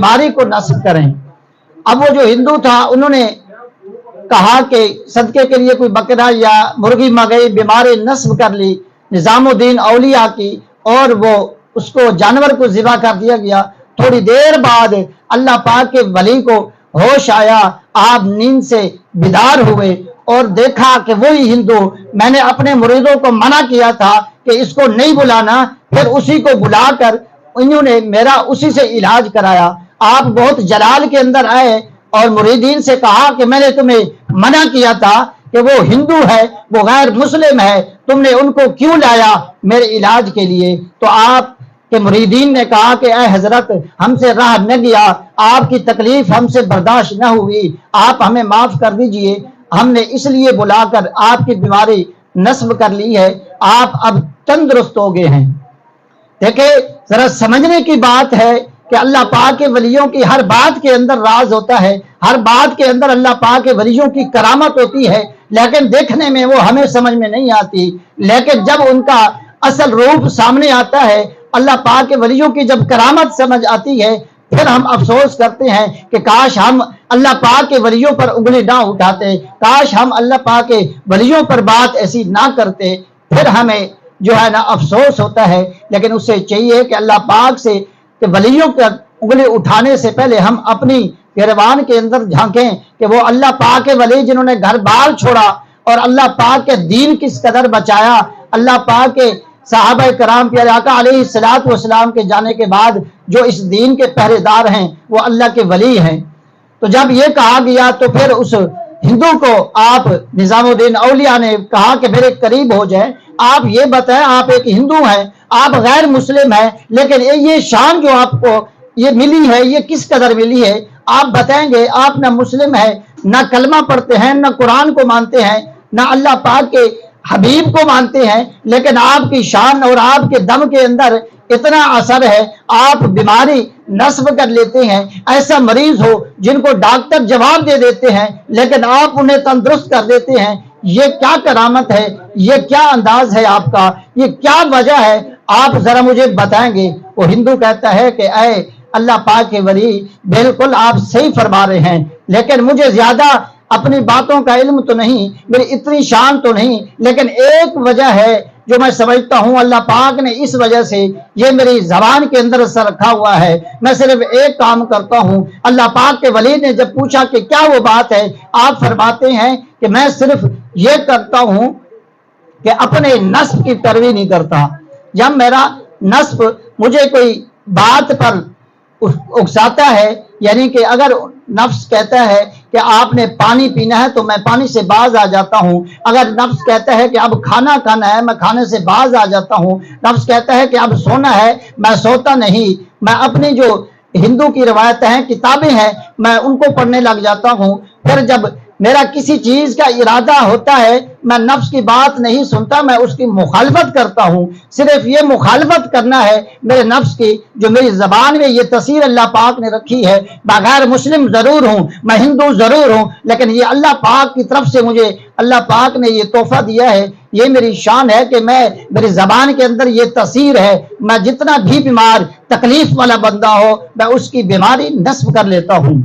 बीमारी को नस्ब करें। अब वो जो हिंदू था उन्होंने कहा कि सदके के लिए कोई बकरा या मुर्गी मंगाई, बीमारी नस्ब कर ली निजामुद्दीन औलिया की, और वो उसको जानवर को ज़िबा कर दिया गया। थोड़ी देर बाद अल्लाह पाक के वली को होश आया, आप नींद से बेदार हुए और देखा कि वही हिंदू, मैंने अपने मुरीदों को मना किया था कि इसको नहीं बुलाना, फिर उसी को बुलाकर इन्होंने मेरा उसी से इलाज कराया। आप बहुत जलाल के अंदर आए और मुरीदीन से कहा कि मैंने तुम्हें मना किया था कि वो हिंदू है, वो गैर मुस्लिम है, तुमने उनको क्यों लाया मेरे इलाज के लिए? तो आप के मुरीदीन ने कहा कि ऐ हजरत, हमसे रहा न गया, आपकी तकलीफ हमसे बर्दाश्त न हुई, आप हमें माफ कर दीजिए, हमने इसलिए बुलाकर आपकी बीमारी नस्ब कर ली है, आप अब तंदुरुस्त हो गए हैं। देखिए, जरा समझने की बात है कि अल्लाह पाक के वलियों की हर बात के अंदर राज होता है, हर बात के अंदर अल्लाह पाक के वलियों की करामत होती है, लेकिन देखने में वो हमें समझ में नहीं आती। लेकिन जब उनका असल रूप सामने आता है, अल्लाह पाक के वलियों की जब करामत समझ आती है, फिर हम अफसोस करते हैं कि काश हम अल्लाह पाक के वलियों पर उंगली ना उठाते, काश हम अल्लाह पाक के वलियों पर बात ऐसी ना करते, फिर हमें जो है ना अफसोस होता है। लेकिन उससे चाहिए कि अल्लाह पाक से कि वलियों पर उंगली उठाने से पहले हम अपनी गिरबान के अंदर झांकें कि वो अल्लाह पाक के वली जिन्होंने घर बार छोड़ा और अल्लाह पाक के दीन किस कदर बचाया, अल्लाह पाक के साहबा कराम प्यारे आका अलैहिस्सलातु वस्सलाम के जाने के बाद जो इस दीन के पहरेदार हैं वो अल्लाह के वली हैं। तो जब ये कहा गया तो फिर उस हिंदू को आप निजामुद्दीन औलिया ने कहा कि मेरे करीब हो जाए, आप ये बताएं, आप एक हिंदू हैं, आप गैर मुस्लिम हैं, लेकिन ये शान जो आपको ये मिली है ये किस कदर मिली है? आप बताएंगे आप ना मुस्लिम है, ना कलमा पढ़ते हैं, ना कुरान को मानते हैं, ना अल्लाह पाक के हबीब को मानते हैं, लेकिन आपकी शान और आपके दम के अंदर इतना असर है, आप बीमारी नस्ब कर लेते हैं। ऐसा मरीज हो जिनको डॉक्टर जवाब दे देते हैं लेकिन आप उन्हें तंदुरुस्त कर देते हैं, ये क्या करामत है, ये क्या अंदाज है आपका, ये क्या वजह है? आप जरा मुझे बताएंगे। वो हिंदू कहता है कि ऐ अल्लाह पाक के वली, बिल्कुल आप सही फरमा रहे हैं, लेकिन मुझे ज्यादा अपनी बातों का इल्म तो नहीं, मेरी इतनी शान तो नहीं, लेकिन एक वजह है जो मैं समझता हूं अल्लाह पाक ने इस वजह से ये मेरी जबान के अंदर असर रखा हुआ है। मैं सिर्फ एक काम करता हूं। अल्लाह पाक के वली ने जब पूछा कि क्या वो बात है, आप फरमाते हैं कि मैं सिर्फ ये करता हूं कि अपने नस्ब की पैरवी नहीं करता। जब मेरा नस्ब मुझे कोई बात पर उकसाता है, यानी कि अगर नफ्स कहता है कि आपने पानी पीना है तो मैं पानी से बाज आ जाता हूं, अगर नफ्स कहता है कि अब खाना खाना है मैं खाने से बाज आ जाता हूं, नफ्स कहता है कि अब सोना है मैं सोता नहीं, मैं अपनी जो हिंदू की रवायतें हैं, किताबें हैं, मैं उनको पढ़ने लग जाता हूं। फिर जब मेरा किसी चीज का इरादा होता है मैं नफ्स की बात नहीं सुनता, मैं उसकी मुखालफत करता हूं। सिर्फ ये मुखालफत करना है मेरे नफ्स की, जो मेरी जबान में ये तस्वीर अल्लाह पाक ने रखी है। बगैर मुस्लिम जरूर हूं, मैं हिंदू जरूर हूं, लेकिन ये अल्लाह पाक की तरफ से मुझे अल्लाह पाक ने ये तोहफा दिया है, ये मेरी शान है कि मैं मेरी जबान के अंदर ये तस्वीर है। मैं जितना भी बीमार तकलीफ वाला बंदा हो मैं उसकी बीमारी नस्ब कर लेता हूं।